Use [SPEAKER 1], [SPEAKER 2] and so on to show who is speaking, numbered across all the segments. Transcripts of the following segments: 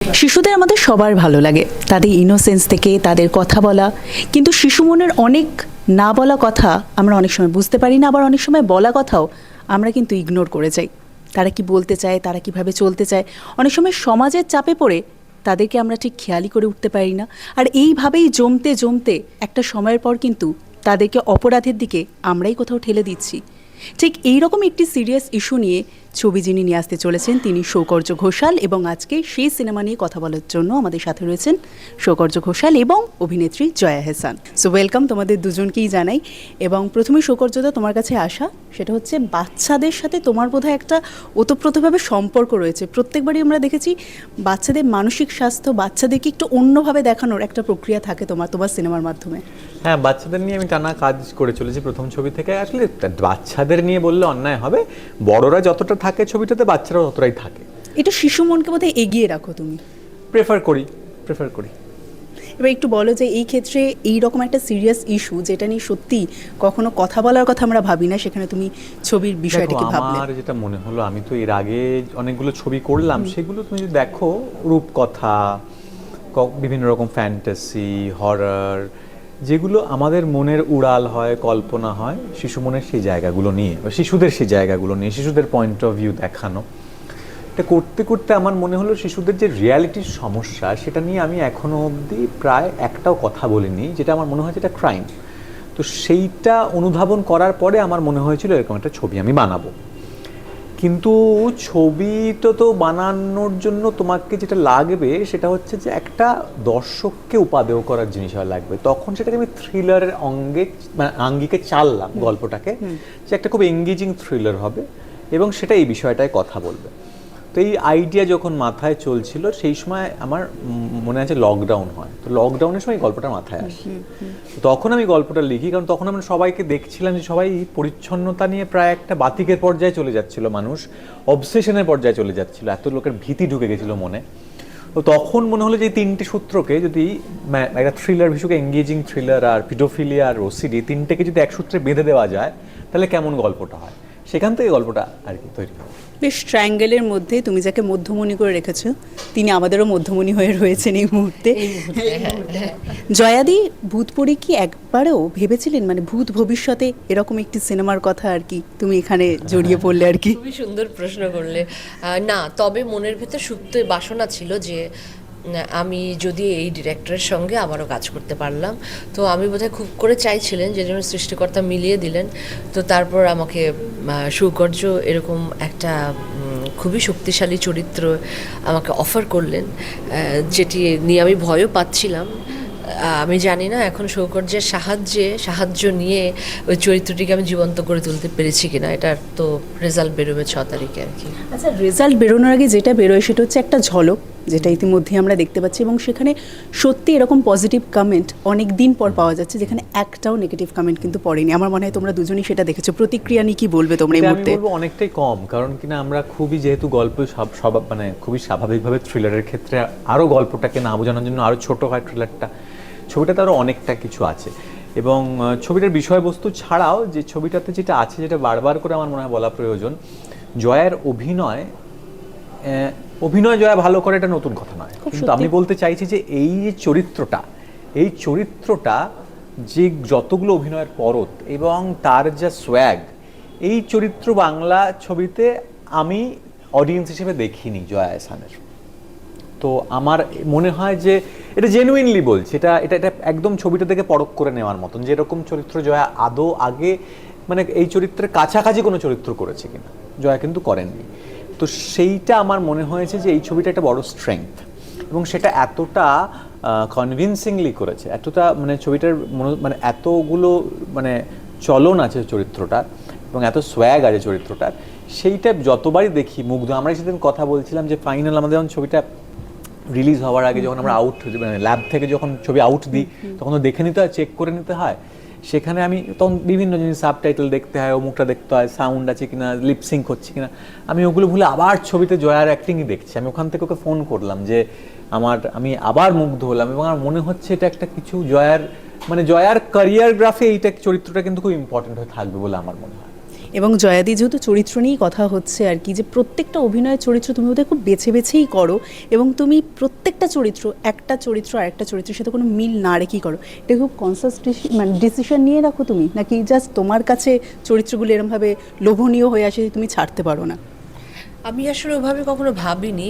[SPEAKER 1] শিশুদের আমাদের সবার ভালো লাগে, তাদের ইনোসেন্স থেকে তাদের কথা বলা। কিন্তু শিশু মনের অনেক না বলা কথা আমরা অনেক সময় বুঝতে পারি না, আবার অনেক সময় বলা কথাও আমরা কিন্তু ইগনোর করে যাই। তারা কি বলতে চায়, তারা কিভাবে চলতে চায়, অনেক সময় সমাজের চাপে পড়ে তাদেরকে আমরা ঠিক খেয়ালই করে উঠতে পারি না। আর এইভাবেই জমতে জমতে একটা সময়ের পর কিন্তু তাদেরকে অপরাধের দিকে আমরাই কোথাও ঠেলে দিচ্ছি। ঠিক এইরকম একটি সিরিয়াস ইস্যু নিয়ে ছবি যিনি নিয়ে আসতে চলেছেন তিনি সৌকর্য ঘোষাল, এবং আজকে সেই সিনেমা নিয়ে কথা বলার জন্য আমাদের সাথে রয়েছেন সৌকর্য ঘোষাল এবং অভিনেত্রী জয়া আহসান। সো ওয়েলকাম তোমাদের দুজনকেই জানাই। এবং প্রথমে সৌকর্যদা, তোমার কাছে আসা সেটা হচ্ছে বাচ্চাদের সাথে তোমার বোধহয় একটা ওতপ্রোতভাবে সম্পর্ক রয়েছে। প্রত্যেকবারই আমরা দেখেছি বাচ্চাদের মানসিক স্বাস্থ্য, বাচ্চাদেরকে একটু অন্যভাবে দেখানোর একটা প্রক্রিয়া থাকে তোমার সিনেমার মাধ্যমে।
[SPEAKER 2] হ্যাঁ, বাচ্চাদের নিয়ে আমি টানা কাজ করে চলেছি প্রথম ছবি থেকে। আসলে বাচ্চাদের নিয়ে বললে অন্যায় হবে, বড়রা যতটা থাকে ছবিটাতে বাচ্চারাও ততটাই থাকে।
[SPEAKER 1] এটা শিশু মনকে বোধহয় এগিয়ে রাখো তুমি।
[SPEAKER 2] প্রেফার করি।
[SPEAKER 1] এবার একটু বলো যে এই ক্ষেত্রে এইরকম একটা সিরিয়াস ইস্যু যেটা নিয়ে সত্যি কখনো কথা বলার কথা আমরা ভাবি না, সেখানে তুমি ছবির বিষয়টাকে ভাবলে।
[SPEAKER 2] আমার যেটা মনে হলো, আমি তো এর আগে অনেকগুলো ছবি করলাম, সেগুলো তুমি যদি দেখো, রূপকথা, বিভিন্ন রকম ফ্যান্টাসি, হরর, যেগুলো আমাদের মনের উড়াল হয়, কল্পনা হয় শিশু মনের সেই জায়গাগুলো নিয়ে, শিশুদের সেই জায়গাগুলো নিয়ে, শিশুদের পয়েন্ট অফ ভিউ দেখানো। এটা করতে করতে আমার মনে হলো শিশুদের যে রিয়ালিটির সমস্যা, সেটা নিয়ে আমি এখনো অবধি প্রায় একটাও কথা বলিনি, যেটা আমার মনে হয় যেটা ক্রাইম। তো সেইটা অনুধাবন করার পরে আমার মনে হয়েছিল এরকম একটা ছবি আমি বানাবো। কিন্তু ছবিটা তো বানানোর জন্য তোমাকে যেটা লাগবে সেটা হচ্ছে যে একটা দর্শককে উপাদেয় করার জিনিস লাগবে। তখন সেটাকে আমি থ্রিলারের আঙ্গিকে চাললাম গল্পটাকে, যে একটা খুব এঙ্গেজিং থ্রিলার হবে এবং সেটা এই বিষয়টায় কথা বলবে। তো এই আইডিয়া যখন মাথায় চলছিল, সেই সময় আমার মনে আছে লকডাউন হয়। তো লকডাউনের সময় গল্পটা মাথায় আসে। তখন আমি গল্পটা লিখি, কারণ তখন আমরা সবাইকে দেখছিলাম যে সবাই পরিচ্ছন্নতা নিয়ে প্রায় একটা বাতিকের পর্যায়ে চলে যাচ্ছিল, মানুষ অবসেশনের পর্যায়ে চলে যাচ্ছিল, এত লোকের ভীতি ঢুকে গেছিল মনে। তো তখন মনে হলো যে এই তিনটে সূত্রকে যদি একটা থ্রিলার, ভীষণ এঙ্গেজিং থ্রিলার আর পিডোফিলিয়া আর ওসিডি, তিনটেকে যদি এক সূত্রে বেঁধে দেওয়া যায় তাহলে কেমন গল্পটা হয়। সেখান থেকে গল্পটা আর কি তৈরি হয়।
[SPEAKER 1] বেশ ট্রায়াঙ্গেলের মধ্যে তুমি যাকে মধ্যমণি করে রেখেছো, তিনি আমাদেরও মধ্যমণি হয়ে রয়েছেন এই মুহূর্তে। জয়াদি, ভূতপুরি কি একবারও ভেবেছিলেন, মানে ভূত ভবিষ্যতে এরকম একটি সিনেমার কথা আর কি তুমি এখানে জড়িয়ে পড়লে আর কি?
[SPEAKER 3] খুবই সুন্দর প্রশ্ন করলে। না, তবে মনের ভেতর সুপ্ত বাসনা ছিল যে আমি যদি এই ডিরেক্টরের সঙ্গে আবারও কাজ করতে পারলাম। তো আমি বোধহয় খুব করে চাইছিলেন, যে জন্য সৃষ্টিকর্তা মিলিয়ে দিলেন। তো তারপর আমাকে সৌকর্য এরকম একটা খুবই শক্তিশালী চরিত্র আমাকে অফার করলেন, যেটি নিয়ে আমি ভয়ও পাচ্ছিলাম। আমি জানি না এখন সৌকর্যের সাহায্য নিয়ে ওই চরিত্রটিকে আমি জীবন্ত করে তুলতে পেরেছি কিনা। এটার তো রেজাল্ট বেরোবে 6 তারিখে আর কি।
[SPEAKER 1] আচ্ছা, রেজাল্ট বেরোনোর আগে যেটা বেরোয় সেটা হচ্ছে একটা ঝলক, যেটা ইতিমধ্যে আমরা দেখতে পাচ্ছি, এবং সেখানে সত্যি এরকম পজিটিভ কমেন্ট অনেক দিন পর পাওয়া যাচ্ছে, যেখানে একটাও নেগেটিভ কমেন্ট কিন্তু পড়েনি। আমার মনে হয় তোমরা দুজনেই সেটা দেখেছো। প্রতিক্রিয়া নিয়ে কি বলবে তোমরা এই মুহূর্তে?
[SPEAKER 2] আমি বলবো অনেকটাই কম, কারণ কিনা আমরা খুবই, যেহেতু গল্প সব মানে খুবই স্বাভাবিকভাবে থ্রিলারের ক্ষেত্রে আরও গল্পটাকে না বোঝানোর জন্য আরও ছোট হয় থ্রিলারটা, ছবিটাতে আরও অনেকটা কিছু আছে। এবং ছবিটার বিষয়বস্তু ছাড়াও যে ছবিটাতে যেটা আছে, যেটা বারবার করে আমার মনে হয় বলা প্রয়োজন, জয়ার অভিনয় জয়া ভালো করে, এটা নতুন কথা নয়। কিন্তু আমি বলতে চাইছি যে এই চরিত্রটা যে যতগুলো অভিনয়ের পরত এবং তার যা সোয়াগ, এই চরিত্র বাংলা ছবিতে আমি অডিয়েন্স হিসেবে দেখিনি জয়া আহসানের। তো আমার মনে হয় যে এটা জেনুইনলি বলছি, এটা একদম ছবিটা থেকে পরখ করে নেওয়ার মতন, যেরকম চরিত্র জয়া আদৌ আগে মানে এই চরিত্রের কাছাকাছি কোনো চরিত্র করেছে কিনা, জয়া কিন্তু করেননি। তো সেইটা আমার মনে হয়েছে যে এই ছবিটা একটা বড় স্ট্রেংথ, এবং সেটা এতটা কনভিনসিংলি করেছে, এতটা মানে ছবিটার মানে এতগুলো মানে চলন আছে চরিত্রটার, এবং এত সোয়াগ আছে চরিত্রটার, সেইটা যতবারই দেখি মুগ্ধ। আমরা সেদিন কথা বলছিলাম যে ফাইনাল আমাদের যখন ছবিটা রিলিজ হওয়ার আগে, যখন আমরা মানে ল্যাব থেকে যখন ছবি আউট দিই, তখন তো দেখে নিতে হয়, চেক করে নিতে হয়। সেখানে আমি তখন বিভিন্ন জিনিস, সাবটাইটেল দেখতে হয়, অমুকটা দেখতে হয়, সাউন্ড আছে কিনা, লিপসিঙ্ক হচ্ছে কিনা, আমি ওগুলো ভুলে আবার ছবিতে জয়ার অ্যাক্টিংই দেখছি। আমি ওখান থেকে ওকে ফোন করলাম যে আমি আবার মুগ্ধ হলাম, এবং আমার মনে হচ্ছে এটা একটা কিছু জয়ার ক্যারিয়ারগ্রাফে এইটা চরিত্রটা কিন্তু খুব ইম্পর্টেন্ট হয়ে থাকবে বলে আমার মনে হয়।
[SPEAKER 1] এবং জয়াদি যেহেতু চরিত্র নিয়েই কথা হচ্ছে আর কি, যে প্রত্যেকটা অভিনয়ের চরিত্র তুমি বোধহয় খুব বেছে বেছেই করো, এবং তুমি প্রত্যেকটা চরিত্র একটা চরিত্র আর একটা চরিত্রের সাথে কোনো মিল না রেখেই করো। এটা খুব কনসাস মানে ডিসিশন নিয়ে রাখো তুমি, নাকি জাস্ট তোমার কাছে চরিত্রগুলো এরমভাবে লোভনীয় হয়ে আসে যে তুমি ছাড়তে পারো না?
[SPEAKER 3] আমি আসলে ওভাবে কখনো ভাবিনি।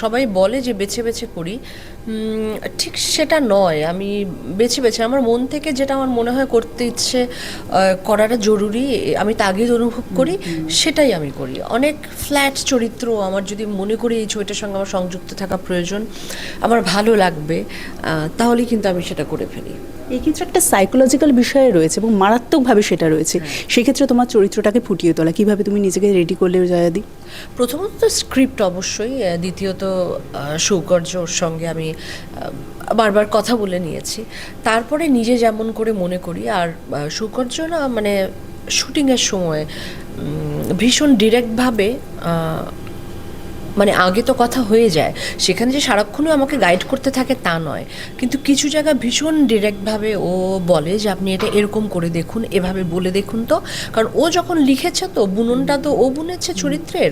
[SPEAKER 3] সবাই বলে যে বেছে বেছে করি, ঠিক সেটা নয়। আমি বেছে বেছে আমার মন থেকে যেটা আমার মনে হয় করতে ইচ্ছে করাটা জরুরি, আমি তা আগেই অনুভব করি, সেটাই আমি করি। অনেক ফ্ল্যাট চরিত্র আমার যদি মনে করি এই ছবিটার সঙ্গে আমার সংযুক্ত থাকা প্রয়োজন, আমার ভালো লাগবে, তাহলেই কিন্তু আমি সেটা করে ফেলি।
[SPEAKER 1] এই ক্ষেত্রে একটা সাইকোলজিক্যাল বিষয় রয়েছে এবং মারাত্মকভাবে সেটা রয়েছে। সেক্ষেত্রে তোমার চরিত্রটাকে ফুটিয়ে তোলা কিভাবে, তুমি নিজেকে রেডি করলে জয়াদি?
[SPEAKER 3] প্রথমত তো স্ক্রিপ্ট অবশ্যই, দ্বিতীয়ত সৌকর্য ওর সঙ্গে আমি বারবার কথা বলে নিয়েছি, তারপরে নিজে যেমন করে মনে করি। আর সৌকর্য না মানে শুটিংয়ের সময় ভীষণ ডিরেক্টভাবে, মানে আগে তো কথা হয়ে যায়, সেখানে যে সারাক্ষণই আমাকে গাইড করতে থাকে তা নয়, কিন্তু কিছু জায়গায় ভীষণ ডিরেক্টভাবে ও বলে যে আপনি এটা এরকম করে দেখুন, এভাবে বলে দেখুন। তো কারণ ও যখন লিখেছে তো বুননটা তো ও বুনেছে চরিত্রের,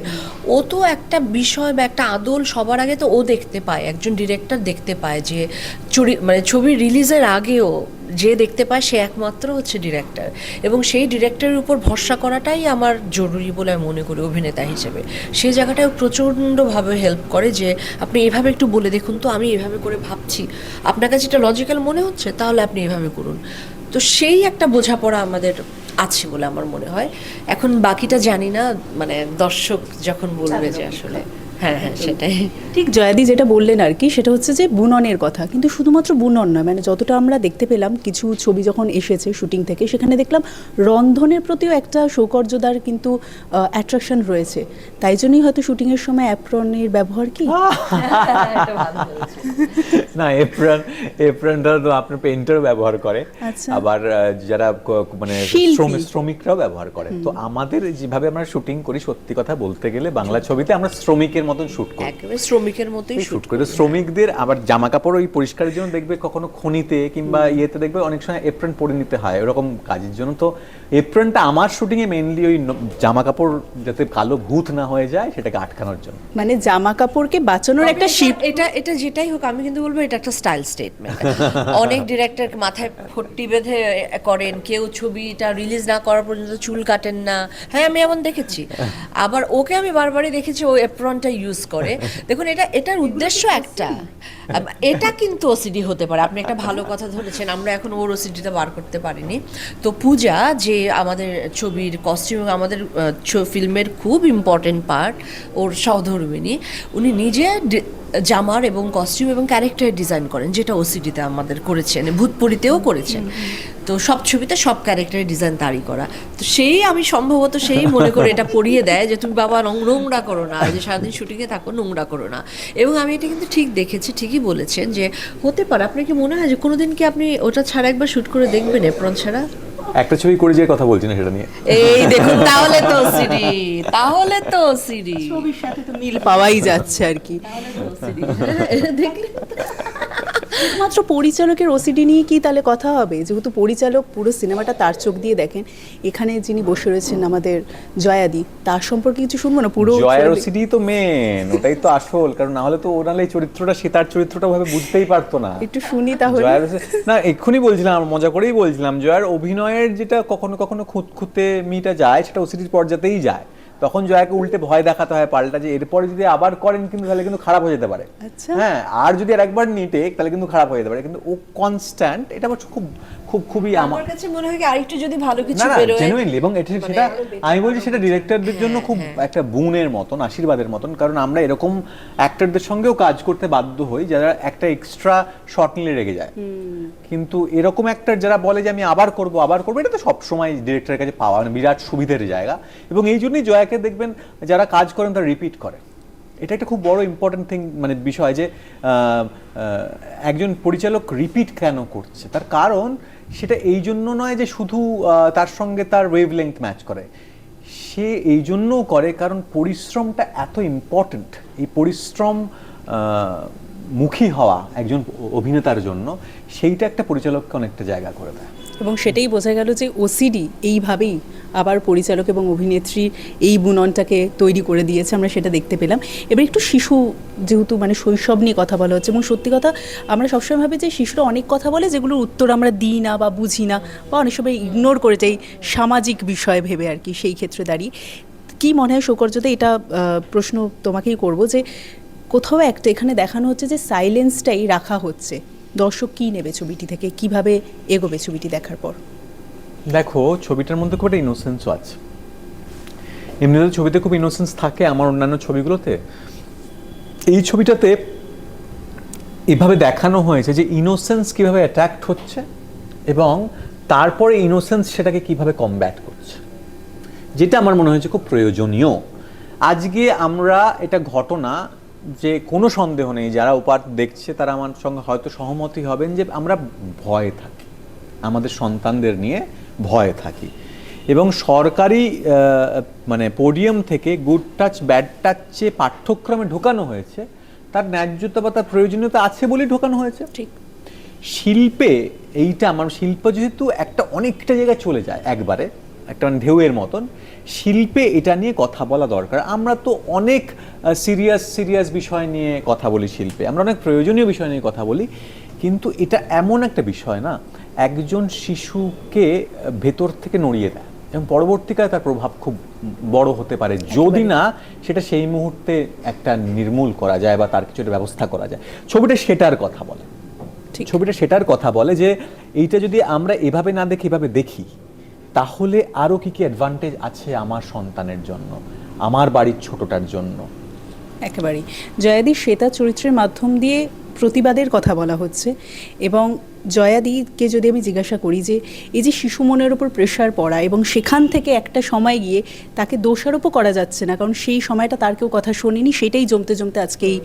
[SPEAKER 3] ও তো একটা বিষয় বা একটা আদল সবার আগে তো ও দেখতে পায়, একজন ডিরেক্টর দেখতে পায় যে মানে ছবি রিলিজের আগেও যে দেখতে পায় সে একমাত্র হচ্ছে ডিরেক্টর, এবং সেই ডিরেক্টরের উপর ভরসা করাটাই আমার জরুরি বলে আমি মনে করি অভিনেতা হিসেবে। সেই জায়গাটাও প্রচণ্ডভাবে হেল্প করে যে আপনি এভাবে একটু বলে দেখুন তো, আমি এভাবে করে ভাবছি, আপনার কাছে এটা লজিক্যাল মনে হচ্ছে, তাহলে আপনি এভাবে করুন। তো সেই একটা বোঝাপড়া আমাদের আছে বলে আমার মনে হয়। এখন বাকিটা জানি না, মানে দর্শক যখন বলবে যে আসলে হ্যাঁ হ্যাঁ সেটাই
[SPEAKER 1] ঠিক জয়াদি যেটা বললেন আর কি, সেটা হচ্ছে যে বুননের কথা, কিন্তু শুধুমাত্র বুনন নয়, মানে যতটা আমরা দেখতে পেলাম কিছু ছবি যখন এসেছে শুটিং থেকে, সেখানে দেখলাম রন্ধনের প্রতিও একটা সৌকর্যদার কিন্তু অ্যাট্রাকশন রয়েছে। তাই জন্যই হয়তো শুটিংয়ের সময় অ্যাপ্রনের ব্যবহার কি
[SPEAKER 2] না, এপ্রনটা তো আপনার পেইন্টার ব্যবহার করে,
[SPEAKER 1] আচ্ছা।
[SPEAKER 2] আবার যারা মানে
[SPEAKER 1] শিল্পী।
[SPEAKER 2] শ্রমিকরাও ব্যবহার করে। তো আমাদের যেভাবে আমরা শুটিং করি, সত্যি কথা বলতে গেলে বাংলা ছবিতে আমরা শ্রমিকের মতন শুট করি,
[SPEAKER 3] একেবারে শ্রমিকের মতোই
[SPEAKER 2] শুট করি। তো শ্রমিকদের আবার জামা কাপড় ওই পরিষ্কারের জন্য দেখবে কখনো খনিতে কিংবা ইয়েতে দেখবে অনেক সময় এপ্রন পরে নিতে হয় ওরকম কাজের জন্য। তো এপ্রনটা আমার শুটিং এ মেইনলি ওই জামা কাপড় যাতে কালো ভূত না হয়ে যায় সেটাকে আটকানোর জন্য।
[SPEAKER 1] মানে জামা কাপড়কে বাঁচানোর একটা শিপ।
[SPEAKER 3] এটা এটা যেটাই হোক, আমি কিন্তু বলবো এটা একটা স্টাইল স্টেটমেন্ট। অনেক ডিরেক্টর মাথায় ফট্টি বেঁধে করেন, কেউ ছবিটা রিলিজ না করার পর্যন্ত চুল কাটেন না, হ্যাঁ আমি এমন দেখেছি। আবার ওকে আমি বারবারই দেখেছি ও এপ্রনটা ইউজ করে। দেখুন এটার উদ্দেশ্য একটা, এটা কিন্তু ওসিডি হতে পারে, আপনি একটা ভালো কথা ধরেছেন, আমরা এখন ওর ওসিডিটা বার করতে পারিনি। তো পূজা যে আমাদের ছবির কস্টিউম, আমাদের ফিল্মের খুব ইম্পর্টেন্ট পার্ট, ওর সহধর্মিণী, উনি নিজে জামার এবং কস্টিউম এবং ক্যারেক্টার ডিজাইন করেন, যেটা ওসিডিতে আমাদের করেছেন, ভূতপুরীতেও করেছেন। তো সব ছবিতে সব ক্যারেক্টারের ডিজাইন তারই করা। তো সেই আমি সম্ভবত সেই মনে করে এটা পড়িয়ে দেয় যে তুমি বাবা নোংরা করো না, যে সারাদিন শুটিংয়ে থাকো, নোংরা করো না। এবং আমি এটা কিন্তু ঠিক দেখেছি, ঠিকই বলেছেন যে হতে পারে। আপনার কি মনে হয় যে কোনোদিন কি আপনি ওটা ছাড়া একবার শুট করে দেখবেন, এপ্রন ছাড়া?
[SPEAKER 2] একটা ছবি করে যে কথা বলছি না সেটা নিয়ে,
[SPEAKER 3] এই দেখুন, তাহলে তো ওসিডি, তাহলে তো ওসিডি,
[SPEAKER 1] ছবির সাথে তো মিল পাওয়াই যাচ্ছে আর কি।
[SPEAKER 3] দেখলে
[SPEAKER 1] শুধুমাত্র পরিচালকের ওসিডি নিয়ে কি তাহলে কথা হবে? যেহেতু পরিচালক পুরো সিনেমাটা তার চোখ দিয়ে দেখেন, এখানে যিনি বসে রয়েছেন আমাদের জয়াদি, তার সম্পর্কে কিছু শুনবো না? পুরো
[SPEAKER 2] জয়ের ওসিডি তো মেন, ওটাই তো আসল, কারণ না হলে তো ওনালে এই চরিত্রটা, সে তার চরিত্রটা ভাবে বুঝতেই পারতো না।
[SPEAKER 1] একটু শুনি তাহলে।
[SPEAKER 2] জয়ের না, এক্ষুনি বলছিলাম, মজা করেই বলছিলাম, জয়ের অভিনয়ের যেটা কখনো কখনো খুঁতখুঁতে মিটা যায়, সেটা ওসিডির পর্যাতেই যায়। তখন জয়াকে উল্টে ভয় দেখাতে হয় পাল্টা, যে এরপরে যদি আবার করেন কিন্তু তাহলে কিন্তু খারাপ হয়ে যেতে পারে।
[SPEAKER 1] আচ্ছা।
[SPEAKER 2] হ্যাঁ, আর যদি আরেকবার নিটে তাহলে কিন্তু খারাপ হয়ে যেতে পারে। কিন্তু ও কনস্ট্যান্ট, এটা আমার খুবই
[SPEAKER 3] আমার কাছে মনে হয় কি আরেকটু যদি ভালো কিছু
[SPEAKER 2] না না
[SPEAKER 3] বেরোয়,
[SPEAKER 2] জেনুইনলি, এবং এটা সেটা আমি বলছি সেটা ডিরেক্টরদের জন্য খুব একটা বুনের মতন, আশীর্বাদের মতন। কারণ আমরা এরকম অ্যাক্টরদের সঙ্গেও কাজ করতে বাধ্য হই যারা একটা এক্সট্রা শট নিলে রেগে যায়, কিন্তু এরকম অ্যাক্টর যারা বলে যে আমি আবার করব, এটা তো সবসময় ডিরেক্টরের কাছে পাওয়া বিরাট সুবিধের জায়গা। এবং এই জন্যই জয়াকে দেখবেন যারা কাজ করেন তারা রিপিট করে। এটা একটা খুব বড় ইম্পর্টেন্ট থিং, মানে বিষয়, যে একজন পরিচালক রিপিট কেন করছে, তার কারণ সেটা এই জন্য নয় যে শুধু তার সঙ্গে তার ওয়েভলেংথ ম্যাচ করে, সে এই জন্যও করে কারণ পরিশ্রমটা এত ইম্পর্টেন্ট। এই পরিশ্রম মুখী হওয়া একজন অভিনেতার জন্য, সেইটা একটা পরিচালককে অনেকটা জায়গা করে দেয়।
[SPEAKER 1] এবং সেটাই বোঝা গেল যে ওসিডি এইভাবেই আবার পরিচালক এবং অভিনেত্রী এই বুননটাকে তৈরি করে দিয়েছে, আমরা সেটা দেখতে পেলাম। এবার একটু শিশু, যেহেতু মানে শৈশব নিয়ে কথা বলা হচ্ছে, এবং সত্যি কথা আমরা সবসময় ভাবি যে শিশুরা অনেক কথা বলে যেগুলোর উত্তর আমরা দিই না বা বুঝি না, বা অনেক সময় ইগনোর করে যাই সামাজিক বিষয় ভেবে আর কি। সেই ক্ষেত্রে দাঁড়িয়ে কী মনে হয় সৌকর্যতে, এটা প্রশ্ন তোমাকেই করব, যে কোথাও একটা এখানে দেখানো হচ্ছে যে সাইলেন্সটাই রাখা হচ্ছে, দর্শক কী নেবে ছবিটি থেকে, কিভাবে এগোবে ছবিটি দেখার পর?
[SPEAKER 2] দেখো, ছবিটার মধ্যে খুব একটা ইনোসেন্সও আছে। এমনিতে ছবিতে খুব ইনোসেন্স থাকে আমার অন্যান্য ছবিগুলোতে। এই ছবিটাতে এভাবে দেখানো হয়েছে যে ইনোসেন্স কিভাবে অ্যাট্রাক্ট হচ্ছে এবং তারপরে ইনোসেন্স সেটাকে কিভাবে কমব্যাট করছে, যেটা আমার মনে হয়েছে খুব প্রয়োজনীয়। আজকে আমরা, এটা ঘটনা যে কোনো সন্দেহ নেই, যারা উপার দেখছে তারা আমার সঙ্গে হয়তো সহমতই হবেন যে আমরা ভয়ে থাকি, আমাদের সন্তানদের নিয়ে ভয়ে থাকি। এবং সরকারি মানে পোডিয়াম থেকে গুড টাচ ব্যাড টাচ যে পাঠ্যক্রমে ঢোকানো হয়েছে, তার ন্যায্যতা বা তার প্রয়োজনীয়তা আছে বলেই ঢোকানো হয়েছে।
[SPEAKER 1] ঠিক।
[SPEAKER 2] শিল্পে এইটা, আমার শিল্প যেহেতু একটা অনেকটা জায়গায় চলে যায় একবারে, একটা ঢেউয়ের মতন, শিল্পে এটা নিয়ে কথা বলা দরকার। আমরা তো অনেক সিরিয়াস বিষয় নিয়ে কথা বলি শিল্পে, আমরা অনেক প্রয়োজনীয় বিষয় নিয়ে কথা বলি, কিন্তু এটা এমন একটা বিষয় না একজন শিশুকে ভেতর থেকে নড়িয়ে দেয় এবং পরবর্তীকালে তার প্রভাব খুব বড় হতে পারে, যদি না সেটা সেই মুহূর্তে একটা নির্মূল করা যায় বা তার কিছু একটা ব্যবস্থা করা যায়। ছবিটা সেটার কথা বলে, ছবিটা সেটার কথা বলে যে এইটা যদি আমরা এভাবে না দেখি, এভাবে দেখি, তাহলে আরও কি কি অ্যাডভান্টেজ আছে আমার সন্তানের জন্য, আমার বাড়ির ছোটটার জন্য।
[SPEAKER 1] একেবারেই জয়াদি শ্বেতা চরিত্রের মাধ্যম দিয়ে প্রতিবাদের কথা বলা হচ্ছে, এবং জয়াদিকে যদি আমি জিজ্ঞাসা করি যে এই যে শিশু মনের ওপর প্রেশার পড়া, এবং সেখান থেকে একটা সময় গিয়ে তাকে দোষারোপও করা যাচ্ছে না, কারণ সেই সময়টা তার কেউ কথা শোনেনি, সেটাই জমতে জমতে আজকে এই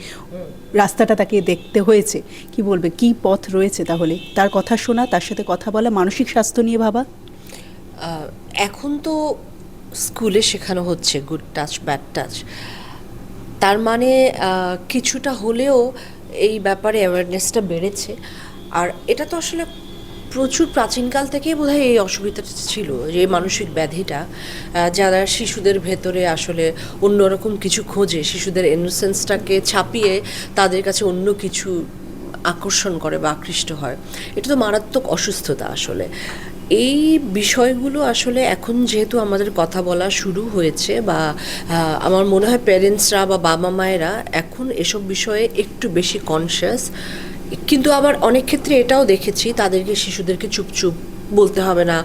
[SPEAKER 1] রাস্তাটা তাকে দেখতে হয়েছে। কি বলবে, কি পথ রয়েছে তাহলে? তার কথা শোনা, তার সাথে কথা বলা, মানসিক স্বাস্থ্য নিয়ে ভাবা।
[SPEAKER 3] এখন তো স্কুলে শেখানো হচ্ছে গুড টাচ ব্যাড টাচ, তার মানে কিছুটা হলেও এই ব্যাপারে অ্যাওয়ারনেসটা বেড়েছে। আর এটা তো আসলে প্রচুর প্রাচীনকাল থেকেই বোধহয় এই অসুবিধাটা ছিল, যে মানসিক ব্যাধিটা, যারা শিশুদের ভেতরে আসলে অন্যরকম কিছু খোঁজে, শিশুদের ইনোসেন্সটাকে ছাপিয়ে তাদের কাছে অন্য কিছু আকর্ষণ করে বা আকৃষ্ট হয়, এটা তো মারাত্মক অসুস্থতা আসলে। এই বিষয়গুলো আসলে এখন যেহেতু আমাদের কথা বলা শুরু হয়েছে, বা আমার মনে হয় প্যারেন্টসরা বা বাবা মায়েরা এখন এসব বিষয়ে একটু বেশি কনসিয়াস। কিন্তু আবার অনেক ক্ষেত্রে এটাও দেখেছি, তাদেরকে, শিশুদেরকে চুপ বলতে হবে না,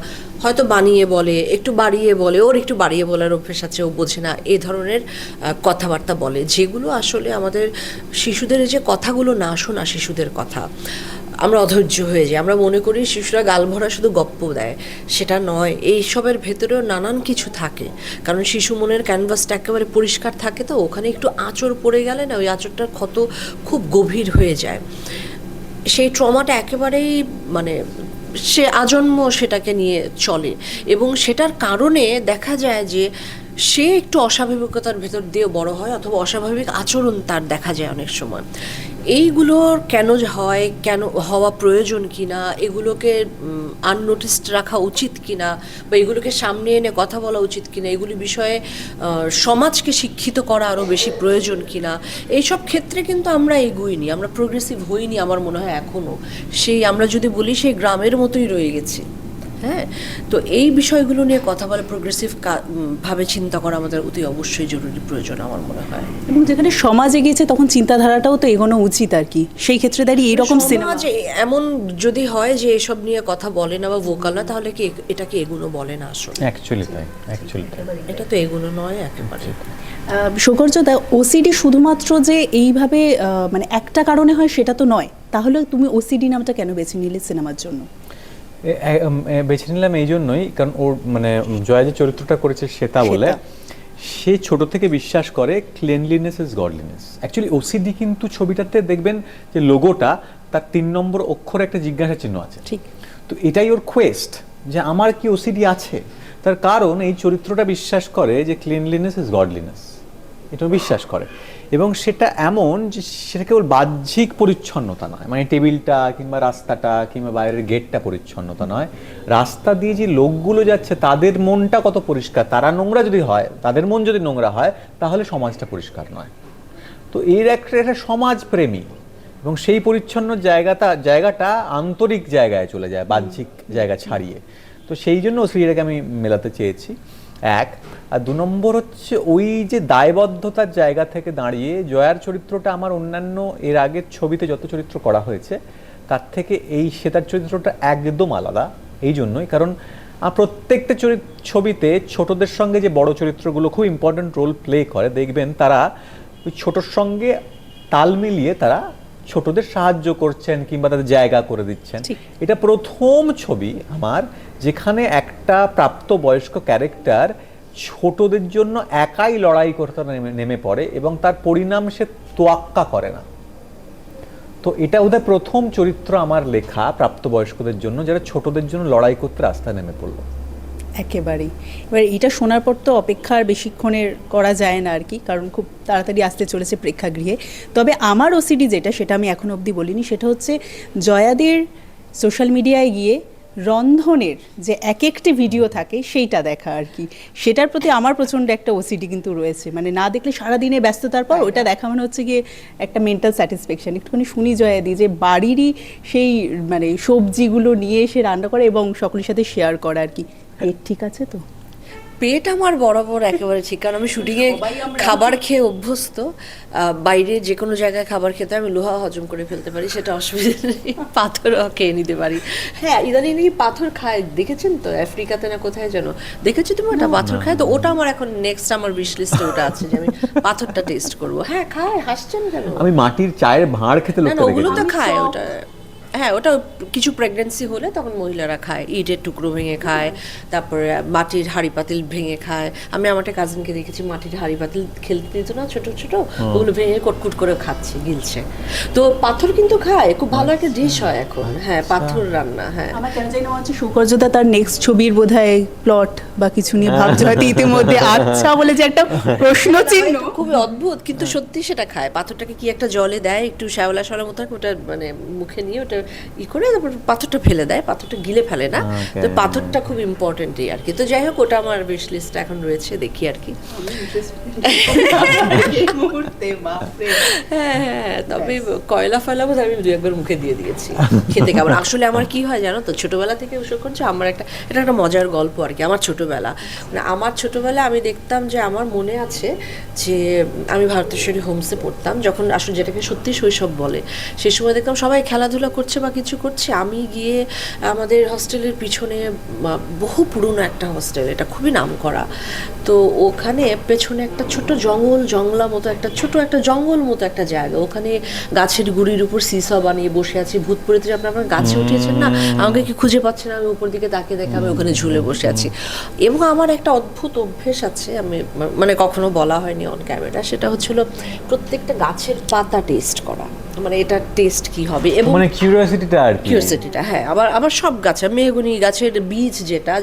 [SPEAKER 3] হয়তো বানিয়ে বলে, একটু বাড়িয়ে বলে, ওর একটু বাড়িয়ে বলার অভ্যেস আছে, ও বোঝে না, এই ধরনের কথাবার্তা বলে, যেগুলো আসলে আমাদের শিশুদের যে কথাগুলো না শোনা, শিশুদের কথা, আমরা অধৈর্য হয়ে যাই। আমরা মনে করি শিশুরা গাল ভরা শুধু গপ্প দেয়, সেটা নয়। এইসবের ভেতরেও নানান কিছু থাকে, কারণ শিশু মনের ক্যানভাসটা একেবারে পরিষ্কার থাকে, তো ওখানে একটু আঁচড় পড়ে গেলে না, ওই আঁচড়টার ক্ষত খুব গভীর হয়ে যায়। সেই ট্রমাটা একেবারেই মানে সে আজন্ম সেটাকে নিয়ে চলে, এবং সেটার কারণে দেখা যায় যে সে একটু অস্বাভাবিকতার ভেতর দিয়ে বড় হয়, অথবা অস্বাভাবিক আচরণ তার দেখা যায় অনেক সময়। এইগুলোর কেন হয়, কেন হওয়া প্রয়োজন কিনা, এগুলোকে আননোটিসড রাখা উচিত কিনা, বা এগুলোকে সামনে এনে কথা বলা উচিত কিনা, এগুলি বিষয়ে সমাজকে শিক্ষিত করা আরও বেশি প্রয়োজন কিনা, এইসব ক্ষেত্রে কিন্তু আমরা এগোইনি, আমরা প্রোগ্রেসিভ হইনি আমার মনে হয় এখনও। সেই আমরা যদি বলি সেই গ্রামের মতোই রয়ে গেছি। হ্যাঁ, তো এই বিষয়গুলো নিয়ে কথা বলে প্রোগ্রেসিভ ভাবে চিন্তা করা আমাদের অতি অবশ্যই জরুরি, প্রয়োজন আমার মনে হয়।
[SPEAKER 1] এবং যেখানে সমাজ এগিয়েছে তখন চিন্তাধারাটাও তো এগোনো উচিত আর কি। সেই ক্ষেত্রে দাঁড়িয়ে এইরকম সিনেমা
[SPEAKER 3] এমন যদি হয় যে এসব নিয়ে কথা বলে না বা ভোকাল না, তাহলে কি এটাকে এগুলো বলে না আসলে?
[SPEAKER 2] অ্যাকচুয়ালি তাই,
[SPEAKER 3] এটা তো এগুলো নয় একেবারে।
[SPEAKER 1] সৌকর্যদা, ওসিডি শুধুমাত্র যে এইভাবে মানে একটা কারণে হয় সেটা তো নয়, তাহলে তুমি ওসিডি নামটা কেন বেছে নিলে সিনেমার জন্য?
[SPEAKER 2] বেছে নিলাম এই জন্যই, কারণ ওর মানে জয়া যে চরিত্রটা করেছে শ্বেতা বলে, সে ছোট থেকে বিশ্বাস করে cleanliness is godliness. Actually OCD কিন্তু ছবিটাতে দেখবেন যে লোগোটা, তার 3 নম্বর অক্ষরে একটা জিজ্ঞাসা চিহ্ন আছে।
[SPEAKER 1] ঠিক।
[SPEAKER 2] তো এটাই ওর কোয়েস্ট, যে আমার কি ওসিডি আছে। তার কারণ এই চরিত্রটা বিশ্বাস করে যে ক্লিনলিনেস ইজ গডলিনেস, এটা বিশ্বাস করে। এবং সেটা এমন যে সেটা কেবল বাহ্যিক পরিচ্ছন্নতা নয়, মানে টেবিলটা কিংবা রাস্তাটা কিংবা বাইরের গেটটা পরিচ্ছন্নতা নয়, রাস্তা দিয়ে যে লোকগুলো যাচ্ছে তাদের মনটা কত পরিষ্কার, তারা নোংরা যদি হয়, তাদের মন যদি নোংরা হয়, তাহলে সমাজটা পরিষ্কার নয়। তো এর একটা সমাজপ্রেমী, এবং সেই পরিচ্ছন্ন জায়গাটা আন্তরিক জায়গায় চলে যায়, বাহ্যিক জায়গা ছাড়িয়ে। তো সেই জন্য শ্রীটাকে আমি মেলাতে চেয়েছি, এক। আর 2 নম্বর হচ্ছে ওই যে দায়বদ্ধতার জায়গা থেকে দাঁড়িয়ে জয়ার চরিত্রটা আমার অন্যান্য এর আগের ছবিতে যত চরিত্র করা হয়েছে তার থেকে এই শ্বেতার চরিত্রটা একদম আলাদা। এই জন্যই কারণ প্রত্যেকটা ছবিতে ছোটদের সঙ্গে যে বড় চরিত্রগুলো খুব ইম্পর্ট্যান্ট রোল প্লে করে, দেখবেন তারা ওই ছোটোর সঙ্গে তাল মিলিয়ে তারা ছোটদের সাহায্য করছেন কিংবা তাদের জায়গা করে দিচ্ছেন। এটা প্রথম ছবি আমার যেখানে একটা প্রাপ্তবয়স্ক ক্যারেক্টার ছোটদের জন্য একাই লড়াই করতে নেমে পড়ে এবং তার পরিণাম সে তোয়াক্কা করে না। তো এটা ওদের প্রথম চরিত্র আমার লেখা প্রাপ্তবয়স্কদের জন্য, যারা ছোটদের জন্য লড়াই করতে রাস্তায় নেমে পড়লো।
[SPEAKER 1] একেবারেই। এবার এটা শোনার পর তো অপেক্ষা আর বেশিক্ষণের করা যায় না আর কি, কারণ খুব তাড়াতাড়ি আসতে চলেছে প্রেক্ষাগৃহে। তবে আমার ওসিডি যেটা, সেটা আমি এখনো অবধি বলিনি, সেটা হচ্ছে জয়াদের সোশ্যাল মিডিয়ায় গিয়ে রন্ধনের যে এক একটি ভিডিও থাকে সেইটা দেখা আর কি। সেটার প্রতি আমার প্রচণ্ড একটা ওসিডি কিন্তু রয়েছে, মানে না দেখলে সারাদিনে ব্যস্ততার পর ওটা দেখা মানে হচ্ছে গিয়ে একটা মেন্টাল স্যাটিসফ্যাকশন। একটুখানি শুনি জয়াদি যে বাড়িরই সেই মানে সবজিগুলো নিয়ে এসে রান্না করে এবং সকলের সাথে শেয়ার করা আর কি। পেট ঠিক আছে তো?
[SPEAKER 3] পেট আমার বরাবর একেবারে ঠিক, কারণ আমি শুটিংয়ে খাবার খেয়ে অভ্যস্ত। বাইরে যে কোনো জায়গায় খাবার খেতে আমি লোহা হজম করে ফেলতে পারি, সেটা অসুবিধা নেই। পাথরও খেয়ে নিতে পারি। হ্যাঁ, ইদানিং নাকি পাথর খায়, দেখেছেন তো? আফ্রিকাতে না কোথায় যেন দেখেছি তুমি ওটা পাথর খায়। তো ওটা আমার এখন নেক্সট আমার উইশ লিস্টে ওটা আছে যে আমি পাথরটা টেস্ট করব। হ্যাঁ খায়, হাসছেন কেন?
[SPEAKER 2] আমি মাটির চায়ের ভাঁড় খেতে লোকটা দেখেছি।
[SPEAKER 3] ওগুলো তো খায় ওটা। হ্যাঁ, ওটা কিছু প্রেগনেন্সি হলে তখন মহিলারা খায়, ইটের টুকরো ভেঙে খায়, তারপরে মাটির হাঁড়ি পাতিল ভেঙে খায়। আমি আমার একটা কাজিনকে দেখেছি মাটির হাঁড়ি পাতিল খেলতে দিত না, ছোট ছোট, ওগুলো ভেঙে কটকুট করে খাচ্ছে, গিলছে। তো পাথর কিন্তু খায়, খুব ভালো একটা ডিশ হয় এখন। হ্যাঁ, পাথর রান্না। হ্যাঁ,
[SPEAKER 1] আমার কেন জানি মনে হচ্ছে সুকর্যদা তার নেক্সট ছবির বোধহয় প্লট বা কিছু নিয়ে ভাবছে হয়তো ইতিমধ্যে। আচ্ছা বলে যে একটা প্রশ্ন চিহ্ন,
[SPEAKER 3] খুবই অদ্ভুত কিন্তু সত্যি সেটা খায়। পাথরটাকে কি একটা জলে দেয়, একটু শ্যাওলা শ্যাওলা মতো, ওটা মানে মুখে নিয়ে ওটা ই করে তারপর পাথরটা ফেলে দেয়, পাথরটা গিলে ফেলে না। তো পাথরটা খুব ইম্পর্টেন্টই আর কি। তো যাই হোক, ওটা আমার উইশ লিস্টে এখন রয়েছে, দেখি আর কি। হ্যাঁ হ্যাঁ, তবে কয়লা ফয়লা বোধ আমি 2-1 মুখে দিয়ে দিয়েছি খেতে কেমন। আসলে আমার কি হয় জানো তো, ছোটবেলা থেকে ওসব করছে আমার এটা একটা মজার গল্প আর কি। আমার ছোটবেলা মানে আমার ছোটবেলা আমি দেখতাম যে, আমার মনে আছে যে আমি ভারতেশ্বরী হোমসে পড়তাম যখন, আসলে যেটাকে সত্যি শৈশব বলে, সেই সময় দেখতাম সবাই খেলাধুলা করছে বা কিছু করছে, আমি গিয়ে আমাদের হস্টেলের পিছনে, বহু পুরনো একটা হস্টেল, এটা খুবই নামকরা, তো ওখানে পেছনে একটা ছোট জঙ্গলা মতো একটা ছোট একটা জঙ্গল মতো একটা জায়গা, ওখানে গাছের গুড়ির উপর সিসা বানিয়ে বসে আছি। ভূত প্রেত যে আপনার গাছে উঠেছেন না, আমাকে কি খুঁজে পাচ্ছে না, আমি উপর দিকে তাকিয়ে দেখে আমি ওখানে ঝুলে বসে আছি। এবং আমার একটা অদ্ভুত অভ্যেস আছে, আমি মানে কখনো বলা হয়নি অন ক্যামেরা, সেটা হচ্ছিল প্রত্যেকটা গাছের পাতা টেস্ট করা, মানে এটা টেস্ট কি হবে, এবং
[SPEAKER 2] মানে কিউরিওসিটিটা আর কি।
[SPEAKER 3] কিউরিওসিটিটা, হ্যাঁ। আবার সব গাছ, মেহগনি গাছের বীজ যেটা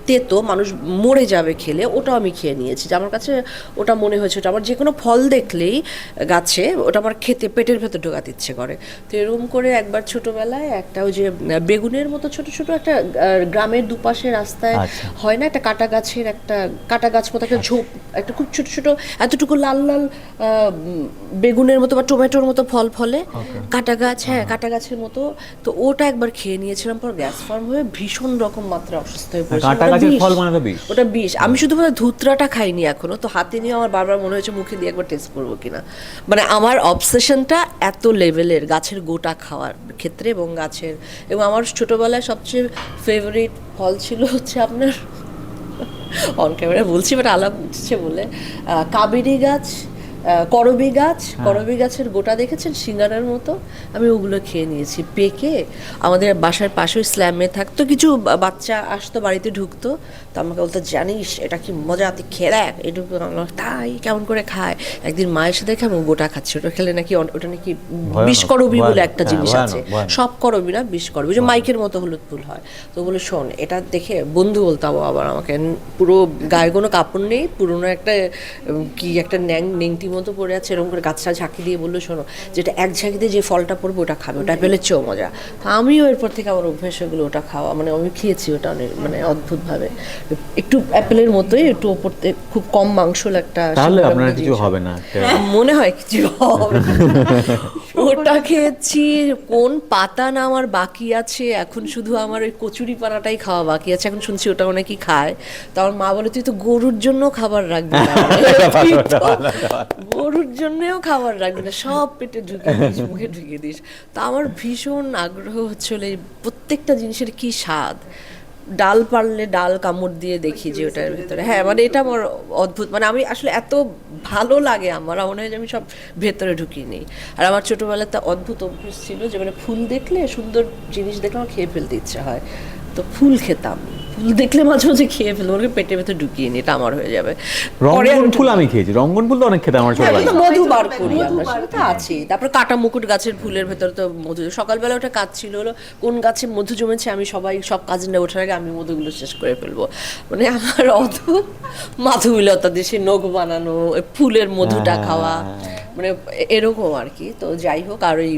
[SPEAKER 3] তেতো, মানুষ মরে যাবে খেলে, ওটাও আমি খেয়ে নিয়েছি। যে আমার কাছে ওটা মনে হয়েছে, ওটা আমার যে কোনো ফল দেখলেই গাছে ওটা আমার খেতে পেটের ভেতর ঢোকাতে ইচ্ছে করে। তো এরকম করে একবার ছোটোবেলায় একটা ওই যে বেগুনের মতো ছোট ছোট একটা গ্রামের দুপাশে রাস্তায় হয় না, একটা কাটা গাছ মতো একটা ঝোপ, একটা খুব ছোট ছোট এতটুকু লাল লাল বেগুনের মতো বা টমেটোর মতো ফল ফলে, কাটা গাছ, হ্যাঁ কাটা গাছের মতো। তো ওটা একবার খেয়ে নিয়েছিলাম, পর গ্যাস ফর্ম হয়ে ভীষণ রকম মাত্রা অসুস্থ হয়ে পড়েছি। ওটা বিষ। আমি শুধুমাত্র ধুতরাটা খাইনি এখনো, তো হাতে নিয়ে আমার বারবার মনে হয়েছে মুখে দিয়ে একবার টেস্ট করবো কিনা। মানে আমার অবসেশনটা এত লেভেলের গাছের গোটা খাওয়ার ক্ষেত্রে, এবং আমার ছোটবেলায় সবচেয়ে ফেভারিট ফল ছিল হচ্ছে আপনার, অন ক্যামেরা বলছি বাট আলাপ উঠছে বলে, কাবেরি গাছ, করবি গাছের গোটা দেখেছেন সিঙ্গারার মতো, আমি ওগুলো খেয়ে নিয়েছি পেকে। আমাদের বাসার পাশে স্ল্যামে থাকতো, কিছু বাচ্চা আসতো বাড়িতে ঢুকতো, তো আমাকে বলতো জানিস এটা কি মজা, তুই খেয়ে দেখ এটুকু। তাই কেমন করে খায়, একদিন মায়ের সাথে দেখে আমি গোটা খাচ্ছি, ওটা খেলে নাকি ওটা নাকি বিষকরবী বলে একটা জিনিস আছে, সব করবি না বিষকরবী, যে মাইকের মতো হলুদ ফুল হয়। তো বলে শোন, এটা দেখে বন্ধু বলতাম আবার আমাকে, পুরো গায়ে কোনো কাপড় নেই, পুরোনো একটা কি একটা নেংটি মতো পড়ে আছে, এরকম করে গাছটা ঝাঁকি দিয়ে বললো শোনো যেটা এক ঝাঁকিতে যে ফলটা পড়বে ওটা খাবে, ওটা পেলে চেয়েও মজা। তো আমিও এরপর থেকে আমার অভ্যাস হলো ওটা খাওয়া, মানে আমি খেয়েছি ওটা অনেক মানে অদ্ভুতভাবে, একটু অ্যাপেলের মতোই, একটু ওপরতে খুব কম মাংসল একটা,
[SPEAKER 2] তাহলে আপনার কিছু হবে না।
[SPEAKER 3] মনে হয় কিছু হবে না। ওটা খেয়েছি, কোন পাতা না আমার বাকি আছে এখন, শুধু আমার ওই কচুরি পানাটাই খাওয়া বাকি আছে, এখন শুনছি ওটা অনেকেই খায়। তো আমার মা বলে তুই তো গরুর জন্য খাবার রাখবি না, তুই তো গরুর জন্যও খাবার রাখবি না, সব পেটে ঢুকিয়ে দিস, মুখে ঢুকিয়ে দিস। তো আমার ভীষণ আগ্রহ হচ্ছিল এই প্রত্যেকটা জিনিসের কি স্বাদ। ডাল পারলে ডাল কামড় দিয়ে দেখি যে ওটার ভেতরে, হ্যাঁ মানে এটা আমার অদ্ভুত, মানে আমি আসলে এত ভালো লাগে আমার মনে হয় যে আমি সব ভেতরে ঢুকিয়ে নিই। আর আমার ছোটোবেলাতে অদ্ভুত অভ্যাস ছিল যে মানে ফুল দেখলে, সুন্দর জিনিস দেখলে আমার খেয়ে ফেলতে ইচ্ছা হয়, তো ফুল খেতাম, ফুল দেখলে মাঝে মাঝে খেয়ে ফেলবো, ওকে পেটের ভেতরে ঢুকিয়ে নিই, এটা আমার হয়ে যাবে।
[SPEAKER 2] রঙ্গন ফুল আমি খেয়েছি, রঙ্গন ফুল তো অনেক খেতাম আমার ছোটবেলায়।
[SPEAKER 3] মধু বার করি আমরা, সেটা আছে। তারপর কাটা মুকুট গাছের ফুলের ভেতরে তো মধু, সকালবেলা ওটা কাজ ছিল হলো কোন গাছে মধু জমেছে, আমি সব কাজিনরা ওঠার আগে আমি মধুগুলো শেষ করে ফেলবো, মানে আমার অদ্ভুত মাধুবিলতা দিয়ে সে নখ বানানো, ফুলের মধুটা খাওয়া, মানে এরকম আর কি। তো যাই হোক, আর ওই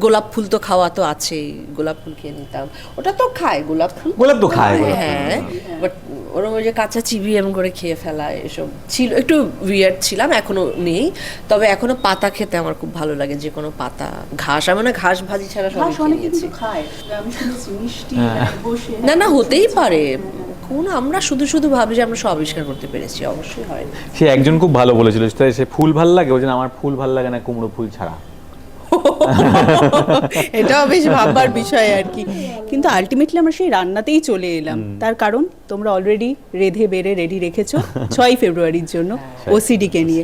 [SPEAKER 3] গোলাপ ফুল তো খাওয়া তো আছেই, গোলাপ ফুল খেয়ে নিতাম, ওটা তো খায় গোলাপ ফুল,
[SPEAKER 2] গোলাপ তো খায়,
[SPEAKER 3] হ্যাঁ, বাট ওরকম ওই যে কাঁচা চিবি এমন করে খেয়ে ফেলা এসব ছিল, একটু উইয়ার্ড ছিলাম, এখনো নেই। তবে এখনো পাতা খেতে আমার খুব ভালো লাগে, যে কোনো পাতা, ঘাস, আমি না ঘাস ভাজি ছাড়া সব খেয়ে নিয়েছি। না না, হতেই পারে, কোন আমরা শুধু শুধু ভাবি যে আমরা সব আবিষ্কার করতে পেরেছি, অবশ্যই হয় না।
[SPEAKER 2] সে একজন খুব ভালো বলেছিল, সে ফুল ভাল লাগে, ওই জন্য আমার ফুল ভাল লাগে না কুমড়ো ফুল ছাড়া।
[SPEAKER 1] এটাও বেশ ভাববার বিষয় আর কি। কিন্তু আলটিমেটলি আমরা সেই রান্নাতেই চলে এলাম, তার কারণ তোমরা অলরেডি রেধে বেড়ে রেডি রেখেছো 6ই ফেব্রুয়ারির জন্য ওসিডিকে নিয়ে।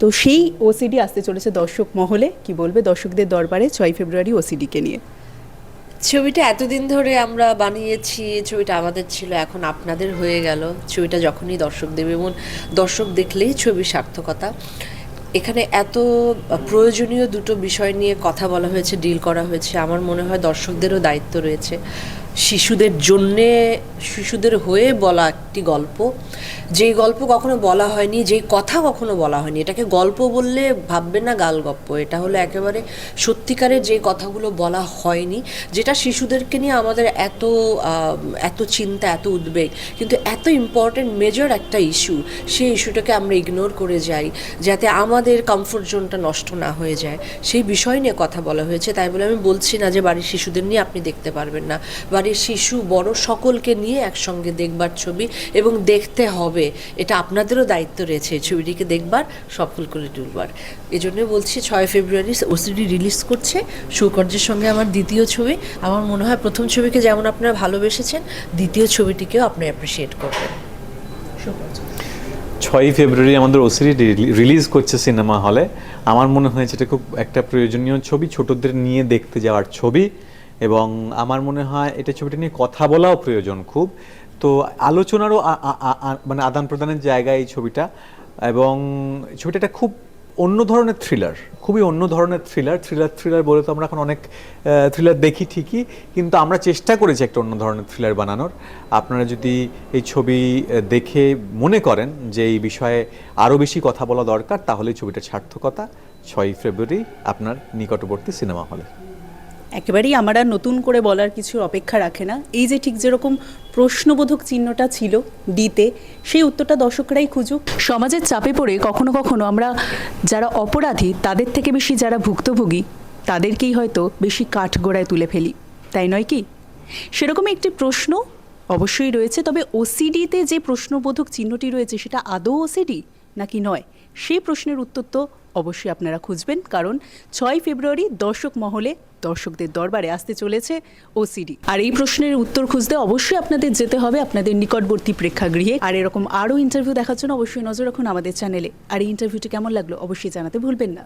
[SPEAKER 1] তো সেই ওসিডি আসতে চলেছে দর্শক মহলে, কি বলবে দর্শকদের দরবারে 6ই ফেব্রুয়ারি ওসিডিকে নিয়ে?
[SPEAKER 3] ছবিটা এতদিন ধরে আমরা বানিয়েছি, ছবিটা আমাদের ছিল, এখন আপনাদের হয়ে গেল। ছবিটা যখনই দর্শক দেবে, এবং দর্শক দেখলেই ছবির সার্থকতা। এখানে এত প্রয়োজনীয় দুটো বিষয় নিয়ে কথা বলা হয়েছে, ডিল করা হয়েছে, আমার মনে হয় দর্শকদেরও দায়িত্ব রয়েছে। শিশুদের জন্যে, শিশুদের হয়ে বলা একটি গল্প, যেই গল্প কখনো বলা হয়নি, যেই কথা কখনো বলা হয়নি, এটাকে গল্প বললে ভাববেন না গাল গপ্প, এটা হলো একেবারে সত্যিকারের যে কথাগুলো বলা হয়নি, যেটা শিশুদেরকে নিয়ে আমাদের এত চিন্তা, এত উদ্বেগ, কিন্তু এত ইম্পর্টেন্ট মেজর একটা ইস্যু, সেই ইস্যুটাকে আমরা ইগনোর করে যাই, যাতে আমাদের কমফোর্ট জোনটা নষ্ট না হয়ে যায়, সেই বিষয় নিয়ে কথা বলা হয়েছে। তাই বলে আমি বলছি না যে বাড়ির শিশুদের নিয়ে আপনি দেখতে পারবেন না, বাড়ির শিশু বড় সকলকে নিয়ে একসঙ্গে দেখবার ছবি, এবং দেখতে হবে, এটা আপনাদেরও দায়িত্ব রয়েছে এই ছবিটিকে দেখবার, সফল করে তুলবার। এই জন্য বলছি 6 ফেব্রুয়ারি ওসিডি রিলিজ করছে সৌকর্যের সঙ্গে আমার দ্বিতীয় ছবি। আমার মনে হয় প্রথম ছবিকে যেমন আপনারা ভালোবেসেছেন, দ্বিতীয় ছবিটিকেও আপনি অ্যাপ্রিসিয়েট করবেন।
[SPEAKER 2] 6ই ফেব্রুয়ারি আমাদের ওসিডি রিলিজ করছে সিনেমা হলে। আমার মনে হয়েছে এটা খুব একটা প্রয়োজনীয় ছবি, ছোটদের নিয়ে দেখতে যাওয়ার ছবি, এবং আমার মনে হয় এটা ছবিটা নিয়ে কথা বলাও প্রয়োজন খুব। তো আলোচনারও মানে আদান প্রদানের জায়গায় এই ছবিটা, এবং ছবিটা একটা খুব অন্য ধরনের থ্রিলার, খুবই অন্য ধরনের থ্রিলার বলে তো আমরা এখন অনেক থ্রিলার দেখি ঠিকই, কিন্তু আমরা চেষ্টা করেছি একটা অন্য ধরনের থ্রিলার বানানোর। আপনারা যদি এই ছবি দেখে মনে করেন যে এই বিষয়ে আরও বেশি কথা বলা দরকার, তাহলে ছবিটার সার্থকতা 6ই ফেব্রুয়ারি আপনার নিকটবর্তী সিনেমা হলে।
[SPEAKER 1] একেবারেই আমার আর নতুন করে বলার কিছু অপেক্ষা রাখে না। এই যে ঠিক যেরকম প্রশ্নবোধক চিহ্নটা ছিল ডিতে, সেই উত্তরটা দর্শকরাই খুঁজুক। সমাজের চাপে পড়ে কখনো কখনো আমরা যারা অপরাধী তাদের থেকে বেশি যারা ভুক্তভোগী তাদেরকেই হয়তো বেশি কাঠগড়ায় তুলে ফেলি, তাই নয় কি? সেরকমই একটি প্রশ্ন অবশ্যই রয়েছে, তবে ওসিডিতে যে প্রশ্নবোধক চিহ্নটি রয়েছে সেটা আদৌ ওসিডি নাকি নয়, সেই প্রশ্নের উত্তর তো অবশ্যই আপনারা খুঁজবেন, কারণ 6ই ফেব্রুয়ারি দর্শক মহলে দর্শকদের দরবারে আসতে চলেছে ওসিডি। আর এই প্রশ্নের উত্তর খুঁজতে অবশ্যই আপনাদের যেতে হবে আপনাদের নিকটবর্তী প্রেক্ষাগৃহে। আর এরকম আরও ইন্টারভিউ দেখার জন্য অবশ্যই নজর রাখুন আমাদের চ্যানেলে। আর এই ইন্টারভিউটি কেমন লাগলো অবশ্যই জানাতে ভুলবেন না।